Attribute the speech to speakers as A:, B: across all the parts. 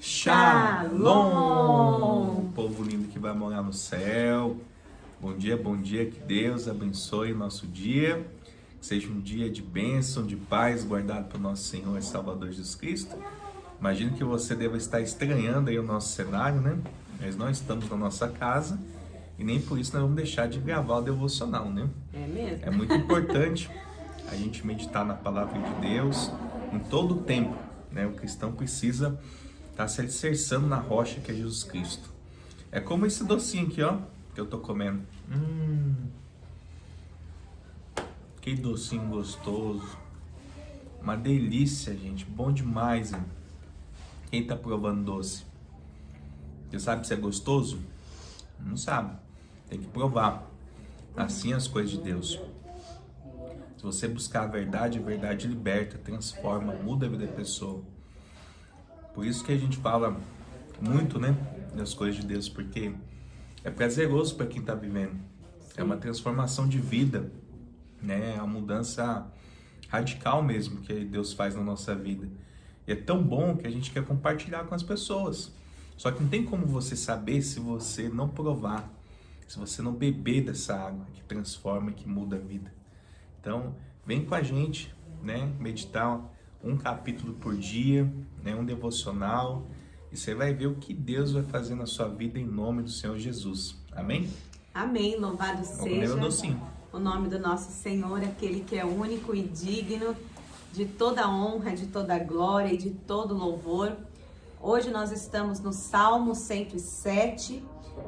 A: Shalom! Povo lindo que vai morar no céu. Bom dia, que Deus abençoe o nosso dia. Que seja um dia de bênção, de paz, guardado pelo nosso Senhor e Salvador Jesus Cristo. Imagino que você deva estar estranhando aí o nosso cenário, né? Nós não estamos na nossa casa e nem por isso nós vamos deixar de gravar o devocional, né?
B: É mesmo?
A: É muito importante a gente meditar na palavra de Deus em todo o tempo, né? O cristão precisa estar se alicerçando na rocha que é Jesus Cristo. É como esse docinho aqui, ó, que eu tô comendo. Que docinho gostoso. Uma delícia, gente. Bom demais, hein? Quem tá provando doce? Você sabe se é gostoso? Não sabe. Tem que provar. Assim as coisas de Deus. Se você buscar a verdade liberta, transforma, muda a vida da pessoa. Por isso que a gente fala muito, né, das coisas de Deus, porque é prazeroso para quem está vivendo. É uma transformação de vida, né? É uma mudança radical mesmo que Deus faz na nossa vida. E é tão bom que a gente quer compartilhar com as pessoas. Só que não tem como você saber se você não provar, se você não beber dessa água que transforma, que muda a vida. Então, vem com a gente, né, meditar um capítulo por dia, né, um devocional, e você vai ver o que Deus vai fazer na sua vida em nome do Senhor Jesus. Amém?
B: Amém. Louvado seja o nome do nosso Senhor, aquele que é único e digno de toda honra, de toda glória e de todo louvor. Hoje nós estamos no Salmo 107.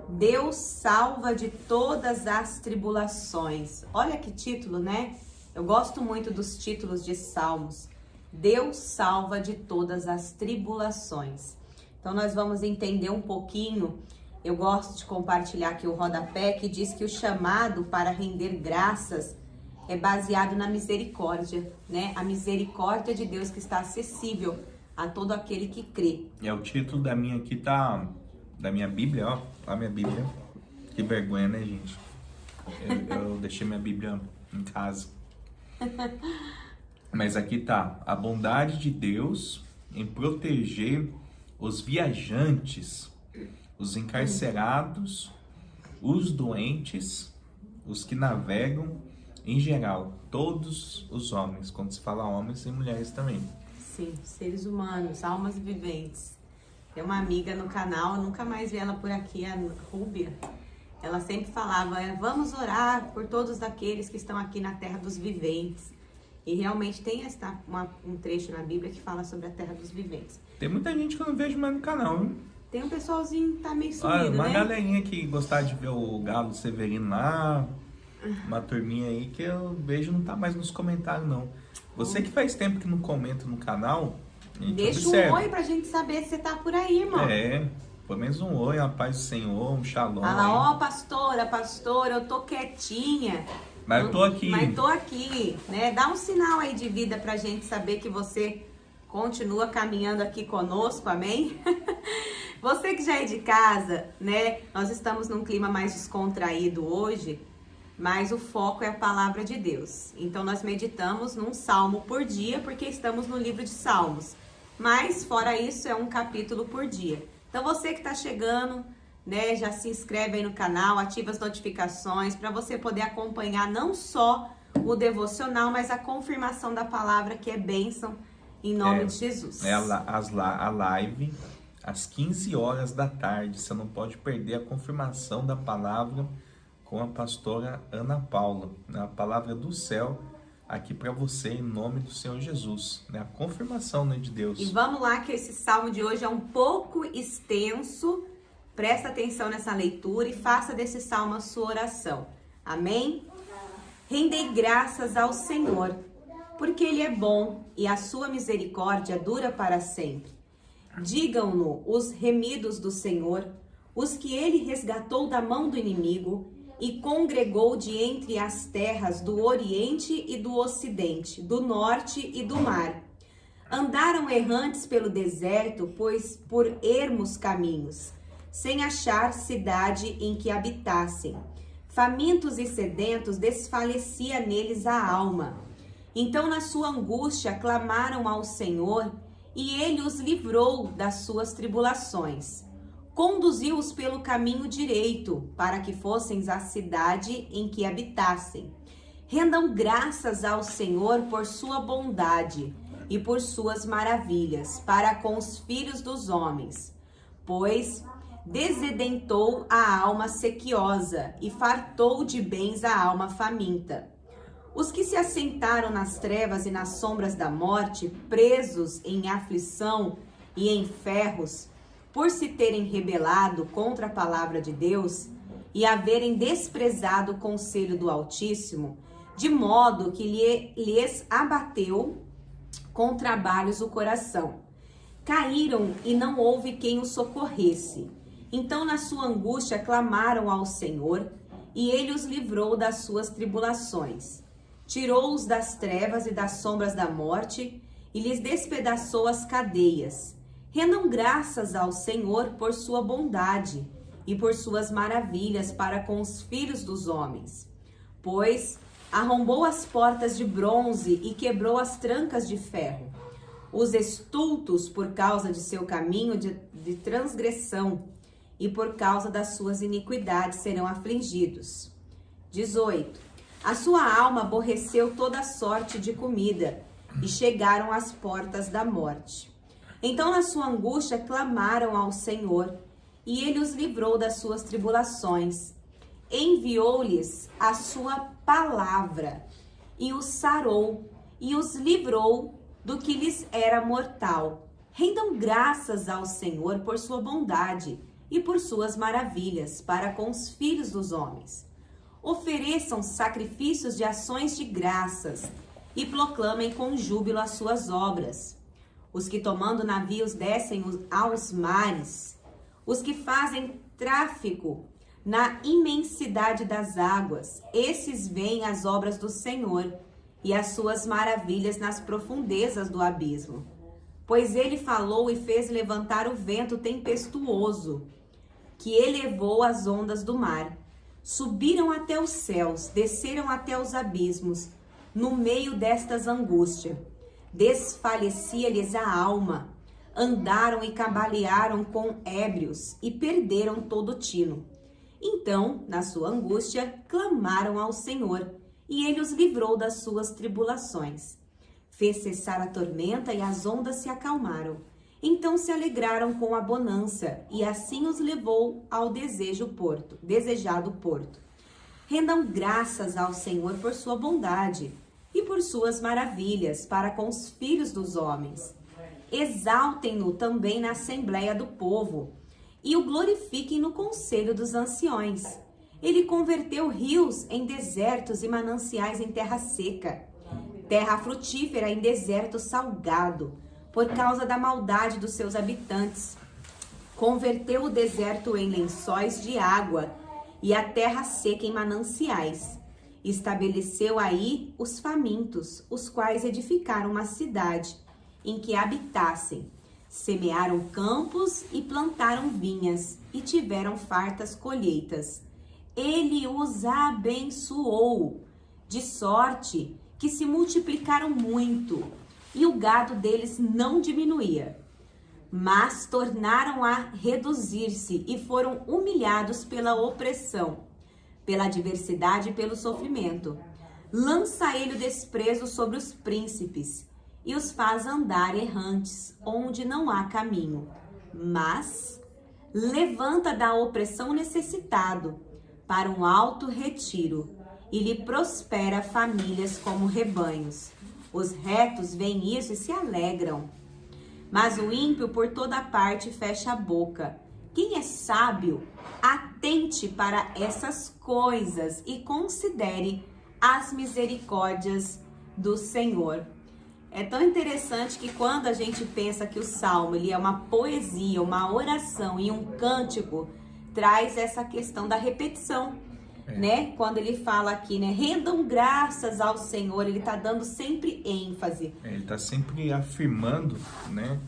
B: Deus salva de todas as tribulações. Olha que título, né? Eu gosto muito dos títulos de Salmos. Deus salva de todas as tribulações. Então nós vamos entender um pouquinho. Eu gosto de compartilhar aqui o rodapé que diz que o chamado para render graças é baseado na misericórdia, né? A misericórdia de Deus que está acessível a todo aquele que crê.
A: É o título da minha aqui, tá, da minha Bíblia, ó. A minha Bíblia. Que vergonha, né, gente? Eu deixei minha Bíblia em casa. Mas aqui tá: a bondade de Deus em proteger os viajantes, os encarcerados, os doentes, os que navegam, em geral, todos os homens. Quando se fala homens e mulheres também.
B: Sim, seres humanos, almas viventes. Tem uma amiga no canal, eu nunca mais vi ela por aqui, a Rúbia. Ela sempre falava, vamos orar por todos aqueles que estão aqui na terra dos viventes. E realmente tem um trecho na Bíblia que fala sobre a terra dos viventes.
A: Tem muita gente que eu não vejo mais no canal, hein?
B: Tem um pessoalzinho que tá meio sumido,
A: uma
B: né?
A: galerinha que gostava de ver o Galo Severino lá, uma turminha aí que eu vejo não tá mais nos comentários, não. Você que faz tempo que não comenta no canal,
B: deixa um oi pra gente saber se você tá por aí, irmão.
A: Pelo menos um oi, a paz do Senhor, um shalom.
B: Fala, pastora, eu tô quietinha.
A: Mas eu tô aqui.
B: Mas tô aqui, né? Dá um sinal aí de vida pra gente saber que você continua caminhando aqui conosco, amém? Você que já é de casa, né? Nós estamos num clima mais descontraído hoje, mas o foco é a palavra de Deus. Então nós meditamos num salmo por dia, porque estamos no livro de Salmos. Mas fora isso, é um capítulo por dia. Então você que está chegando, né, já se inscreve aí no canal, ativa as notificações para você poder acompanhar não só o devocional, mas a confirmação da palavra que é bênção em nome de Jesus.
A: A live às 15 horas da tarde. Você não pode perder a confirmação da palavra com a pastora Ana Paula, né? A palavra do céu aqui para você em nome do Senhor Jesus, né? A confirmação, né, de Deus.
B: E vamos lá que esse salmo de hoje é um pouco extenso. Presta atenção nessa leitura e faça desse salmo a sua oração. Amém? Rendei graças ao Senhor, porque Ele é bom e a sua misericórdia dura para sempre. Digam-no os remidos do Senhor, os que Ele resgatou da mão do inimigo e congregou de entre as terras do Oriente e do Ocidente, do Norte e do mar. Andaram errantes pelo deserto, pois por ermos caminhos, sem achar cidade em que habitassem. Famintos e sedentos, desfalecia neles a alma. Então, na sua angústia, clamaram ao Senhor, e ele os livrou das suas tribulações. Conduziu-os pelo caminho direito, para que fossem à cidade em que habitassem. Rendam graças ao Senhor por sua bondade e por suas maravilhas para com os filhos dos homens, pois desedentou a alma sequiosa e fartou de bens a alma faminta. Os que se assentaram nas trevas e nas sombras da morte, presos em aflição e em ferros, por se terem rebelado contra a palavra de Deus e haverem desprezado o conselho do Altíssimo, de modo que lhes abateu com trabalhos o coração. Caíram e não houve quem os socorresse. Então, na sua angústia, clamaram ao Senhor, e ele os livrou das suas tribulações. Tirou-os das trevas e das sombras da morte, e lhes despedaçou as cadeias. Rendam graças ao Senhor por sua bondade e por suas maravilhas para com os filhos dos homens. Pois arrombou as portas de bronze e quebrou as trancas de ferro. Os estultos, por causa de seu caminho de transgressão, e por causa das suas iniquidades serão afligidos. 18. A sua alma aborreceu toda sorte de comida, e chegaram às portas da morte. Então, na sua angústia, clamaram ao Senhor, e ele os livrou das suas tribulações. Enviou-lhes a sua palavra, e os sarou, e os livrou do que lhes era mortal. Rendam graças ao Senhor por sua bondade e por suas maravilhas para com os filhos dos homens. Ofereçam sacrifícios de ações de graças e proclamem com júbilo as suas obras. Os que tomando navios descem aos mares, os que fazem tráfico na imensidade das águas, esses veem as obras do Senhor e as suas maravilhas nas profundezas do abismo. Pois ele falou e fez levantar o vento tempestuoso, que elevou as ondas do mar. Subiram até os céus, desceram até os abismos, no meio destas angústias. Desfalecia-lhes a alma, andaram e cambalearam com ébrios e perderam todo o tino. Então, na sua angústia, clamaram ao Senhor, e ele os livrou das suas tribulações. Fez cessar a tormenta e as ondas se acalmaram. Então se alegraram com a bonança, e assim os levou ao desejado porto. Rendam graças ao Senhor por sua bondade e por suas maravilhas para com os filhos dos homens. Exaltem-no também na assembleia do povo, e o glorifiquem no conselho dos anciões. Ele converteu rios em desertos e mananciais em terra seca, terra frutífera em deserto salgado, por causa da maldade dos seus habitantes. Converteu o deserto em lençóis de água e a terra seca em mananciais. Estabeleceu aí os famintos, os quais edificaram uma cidade em que habitassem. Semearam campos e plantaram vinhas e tiveram fartas colheitas. Ele os abençoou, de sorte que se multiplicaram muito, e o gado deles não diminuía. Mas tornaram a reduzir-se e foram humilhados pela opressão, pela adversidade e pelo sofrimento. Lança ele o desprezo sobre os príncipes e os faz andar errantes, onde não há caminho. Mas levanta da opressão necessitado para um alto retiro e lhe prospera famílias como rebanhos. Os retos veem isso e se alegram. Mas o ímpio por toda parte fecha a boca. Quem é sábio, atente para essas coisas e considere as misericórdias do Senhor. É tão interessante que quando a gente pensa que o Salmo ele é uma poesia, uma oração e um cântico, traz essa questão da repetição, né? Quando ele fala aqui, né? Rendam graças ao Senhor, ele está dando sempre ênfase.
A: Ele está sempre afirmando, né?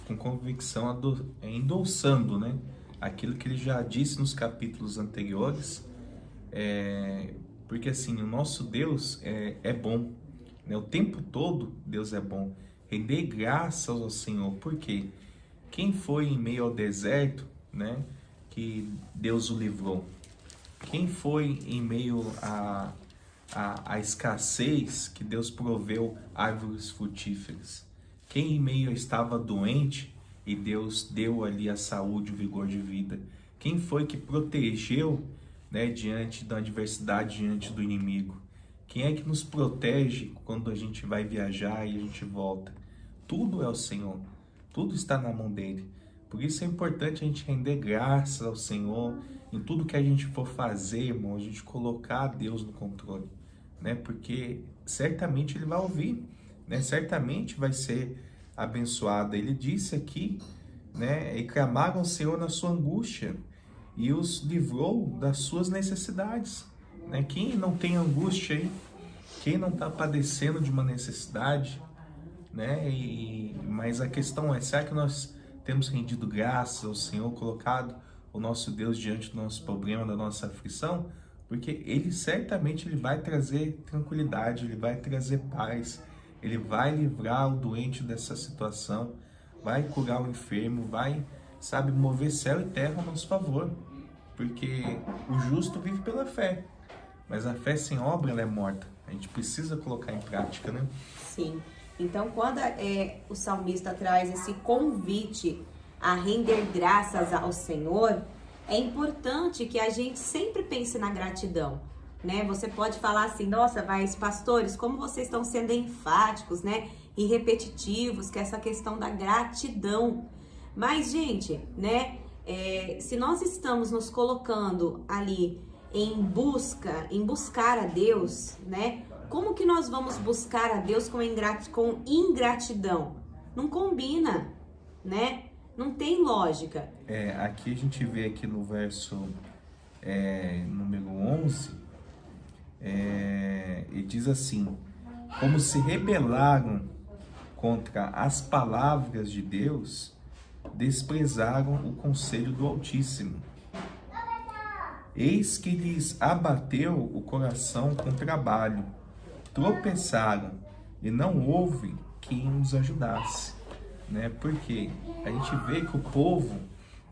A: Com convicção, endossando, né? Aquilo que ele já disse nos capítulos anteriores. Porque assim, o nosso Deus é bom. O tempo todo Deus é bom. render graças ao Senhor. Por quê? Quem foi em meio ao deserto, né, que Deus o livrou? Quem foi em meio à escassez que Deus proveu árvores frutíferas? Quem em meio estava doente e Deus deu ali a saúde, o vigor de vida? Quem foi que protegeu, né, diante da adversidade, diante do inimigo? Quem é que nos protege quando a gente vai viajar e a gente volta? Tudo é o Senhor, tudo está na mão dele. Por isso é importante a gente render graças ao Senhor em tudo que a gente for fazer, irmão, a gente colocar Deus no controle, né? Porque certamente ele vai ouvir, né? Certamente vai ser abençoado. Ele disse aqui, né? E clamaram ao Senhor na sua angústia e os livrou das suas necessidades, né? Quem não tem angústia aí, quem não está padecendo de uma necessidade, né? Mas a questão é, será que nós temos rendido graças ao Senhor, colocado o nosso Deus diante do nosso problema, da nossa aflição? Porque Ele certamente Ele vai trazer tranquilidade, Ele vai trazer paz, Ele vai livrar o doente dessa situação, vai curar o enfermo, vai, sabe, mover céu e terra a nosso favor. Porque o justo vive pela fé, mas a fé sem obra ela é morta. A gente precisa colocar em prática, né?
B: Sim. Então, quando o salmista traz esse convite a render graças ao Senhor, é importante que a gente sempre pense na gratidão, né? Você pode falar assim, nossa, mas pastores, como vocês estão sendo enfáticos, né? E repetitivos, que é essa questão da gratidão. Mas, gente, né? Se nós estamos nos colocando ali em buscar a Deus, né? Como que nós vamos buscar a Deus com ingratidão? Não combina, né? Não tem lógica.
A: Aqui a gente vê aqui no verso número 11, e diz assim, como se rebelaram contra as palavras de Deus, desprezaram o conselho do Altíssimo. Eis que lhes abateu o coração com trabalho, tropeçaram e não houve quem os ajudasse, né? Porque a gente vê que o povo,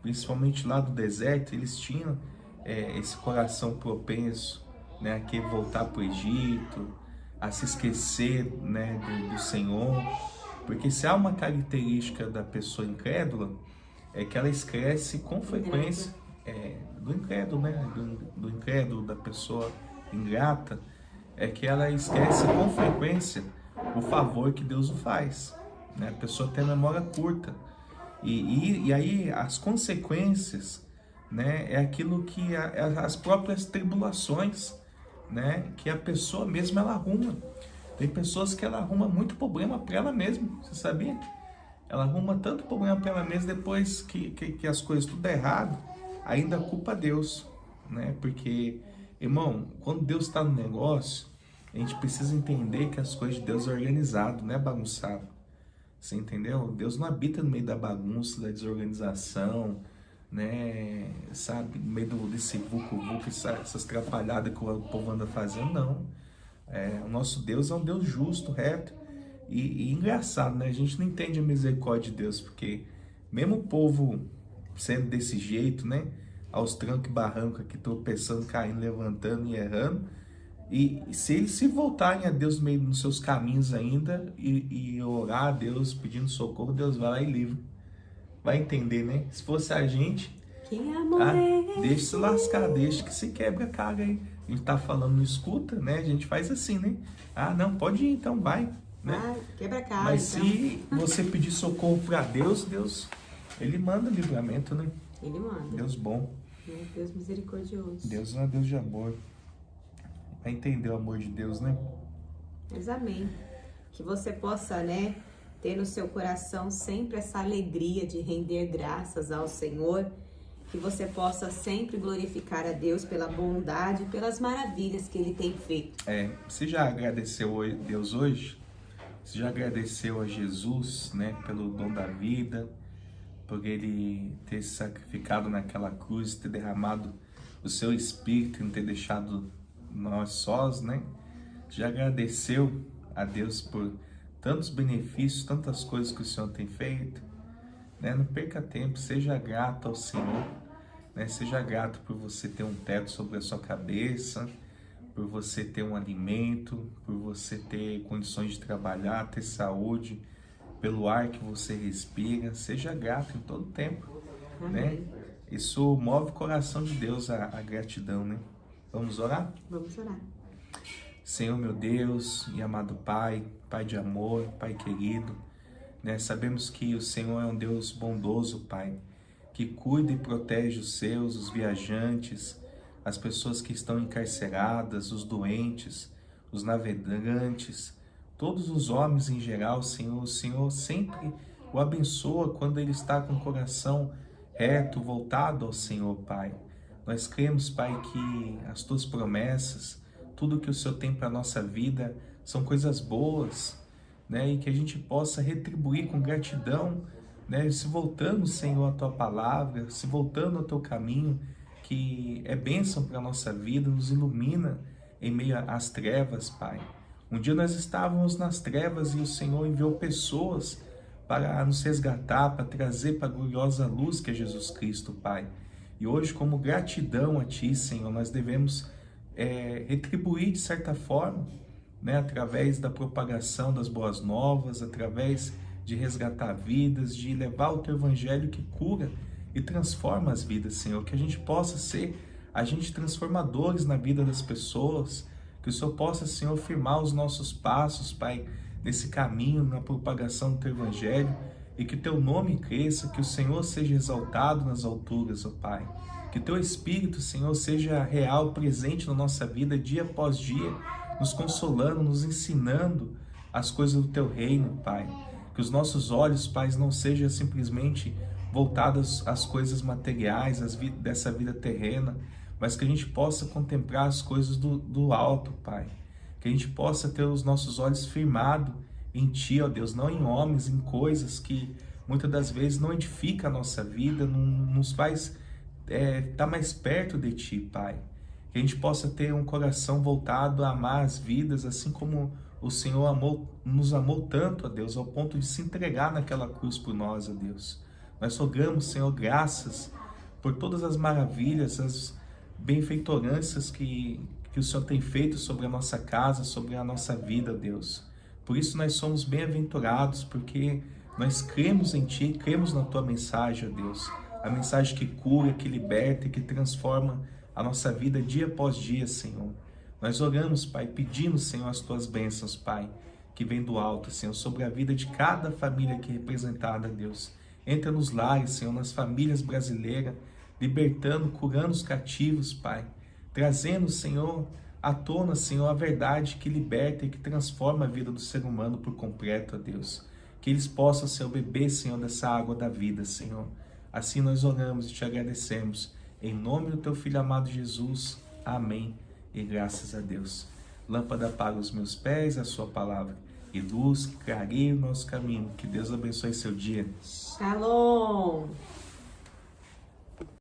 A: principalmente lá do deserto, eles tinham esse coração propenso, né, a querer voltar para o Egito, a se esquecer, né, do Senhor. Porque se há uma característica da pessoa incrédula, é que ela esquece com frequência do incrédulo, né? Do incrédulo, da pessoa ingrata, é que ela esquece com frequência o favor que Deus o faz, né? A pessoa tem a memória curta. E aí as consequências, né, é aquilo que as próprias tribulações, né, que a pessoa mesma ela arruma. Tem pessoas que ela arruma muito problema para ela mesma, você sabia? Ela arruma tanto problema para ela mesma, depois que as coisas tudo é errado, ainda culpa Deus, né? Porque, irmão, quando Deus está no negócio, a gente precisa entender que as coisas de Deus é organizado, não é bagunçado. Você entendeu? Deus não habita no meio da bagunça, da desorganização, né? Sabe? No meio desse vucu-vucu, essas atrapalhadas que o povo anda fazendo, não. O nosso Deus é um Deus justo, reto e engraçado, né? A gente não entende a misericórdia de Deus, porque mesmo o povo sendo desse jeito, né? Aos trancos e barrancos aqui, tropeçando, caindo, levantando e errando, e se eles se voltarem a Deus meio nos seus caminhos ainda e orar a Deus pedindo socorro, Deus vai lá e livra. Vai entender, né? Se fosse a gente, deixa se lascar, deixa que se quebra a cara aí. A gente tá falando, não escuta, né? A gente faz assim, né? Não, pode ir, então vai, né?
B: Quebra a cara.
A: Mas
B: então,
A: se você pedir socorro para Deus, Ele manda livramento, né?
B: Ele manda.
A: Deus bom.
B: Deus misericordioso.
A: Deus é um Deus de amor. Vai entender o amor de Deus, né?
B: Mas amém. Que você possa, né, ter no seu coração sempre essa alegria de render graças ao Senhor. Que você possa sempre glorificar a Deus pela bondade e pelas maravilhas que Ele tem feito.
A: Você já agradeceu a Deus hoje? Você já agradeceu a Jesus, né, pelo dom da vida, por Ele ter se sacrificado naquela cruz, ter derramado o seu Espírito e não ter deixado nós sós, né? Já agradeceu a Deus por tantos benefícios, tantas coisas que o Senhor tem feito, né? Não perca tempo, seja grato ao Senhor, né? Seja grato por você ter um teto sobre a sua cabeça, por você ter um alimento, por você ter condições de trabalhar, ter saúde, pelo ar que você respira. Seja grato em todo tempo, né? Isso move o coração de Deus, a gratidão, né? Vamos orar?
B: Vamos orar.
A: Senhor, meu Deus e amado Pai, Pai de amor, Pai querido, né? Sabemos que o Senhor é um Deus bondoso, Pai, que cuida e protege os seus, os viajantes, as pessoas que estão encarceradas, os doentes, os navegantes, todos os homens em geral, Senhor. O Senhor sempre o abençoa quando ele está com o coração reto, voltado ao Senhor, Pai. Nós cremos, Pai, que as Tuas promessas, tudo que o Senhor tem para a nossa vida, são coisas boas, né? E que a gente possa retribuir com gratidão, né? Se voltando, Senhor, à Tua palavra, se voltando ao Teu caminho, que é bênção para a nossa vida, nos ilumina em meio às trevas, Pai. Um dia nós estávamos nas trevas e o Senhor enviou pessoas para nos resgatar, para trazer para a gloriosa luz que é Jesus Cristo, Pai. E hoje, como gratidão a Ti, Senhor, nós devemos retribuir de certa forma, né, através da propagação das boas novas, através de resgatar vidas, de levar o Teu Evangelho que cura e transforma as vidas, Senhor. Que a gente possa ser agentes transformadores na vida das pessoas, que o Senhor possa, Senhor, firmar os nossos passos, Pai, nesse caminho, na propagação do Teu Evangelho, e que Teu nome cresça, que o Senhor seja exaltado nas alturas, ó Pai. Que Teu Espírito, Senhor, seja real, presente na nossa vida, dia após dia, nos consolando, nos ensinando as coisas do Teu reino, Pai. Que os nossos olhos, Pai, não sejam simplesmente voltados às coisas materiais, dessa vida terrena, mas que a gente possa contemplar as coisas do alto, Pai. Que a gente possa ter os nossos olhos firmados em Ti, ó Deus, não em homens, em coisas que muitas das vezes não edificam a nossa vida, não nos faz estar mais perto de Ti, Pai. Que a gente possa ter um coração voltado a amar as vidas, assim como o Senhor nos amou tanto, ó Deus, ao ponto de se entregar naquela cruz por nós, ó Deus. Nós rogamos, Senhor, graças por todas as maravilhas, as benfeitoranças que o Senhor tem feito sobre a nossa casa, sobre a nossa vida, Deus. Por isso nós somos bem-aventurados, porque nós cremos em Ti, cremos na Tua mensagem, ó Deus. A mensagem que cura, que liberta e que transforma a nossa vida dia após dia, Senhor. Nós oramos, Pai, pedindo, Senhor, as Tuas bênçãos, Pai, que vem do alto, Senhor, sobre a vida de cada família aqui representada, Deus. Entra nos lares, Senhor, nas famílias brasileiras, libertando, curando os cativos, Pai. Trazendo, Senhor, à tona, Senhor, a verdade que liberta e que transforma a vida do ser humano por completo, ó Deus. Que eles possam, Senhor, beber, Senhor, dessa água da vida, Senhor. Assim nós oramos e Te agradecemos. Em nome do Teu Filho amado Jesus. Amém. E graças a Deus. Lâmpada para os meus pés, a Sua palavra. E luz que clareia o nosso caminho. Que Deus abençoe seu dia.
B: Shalom.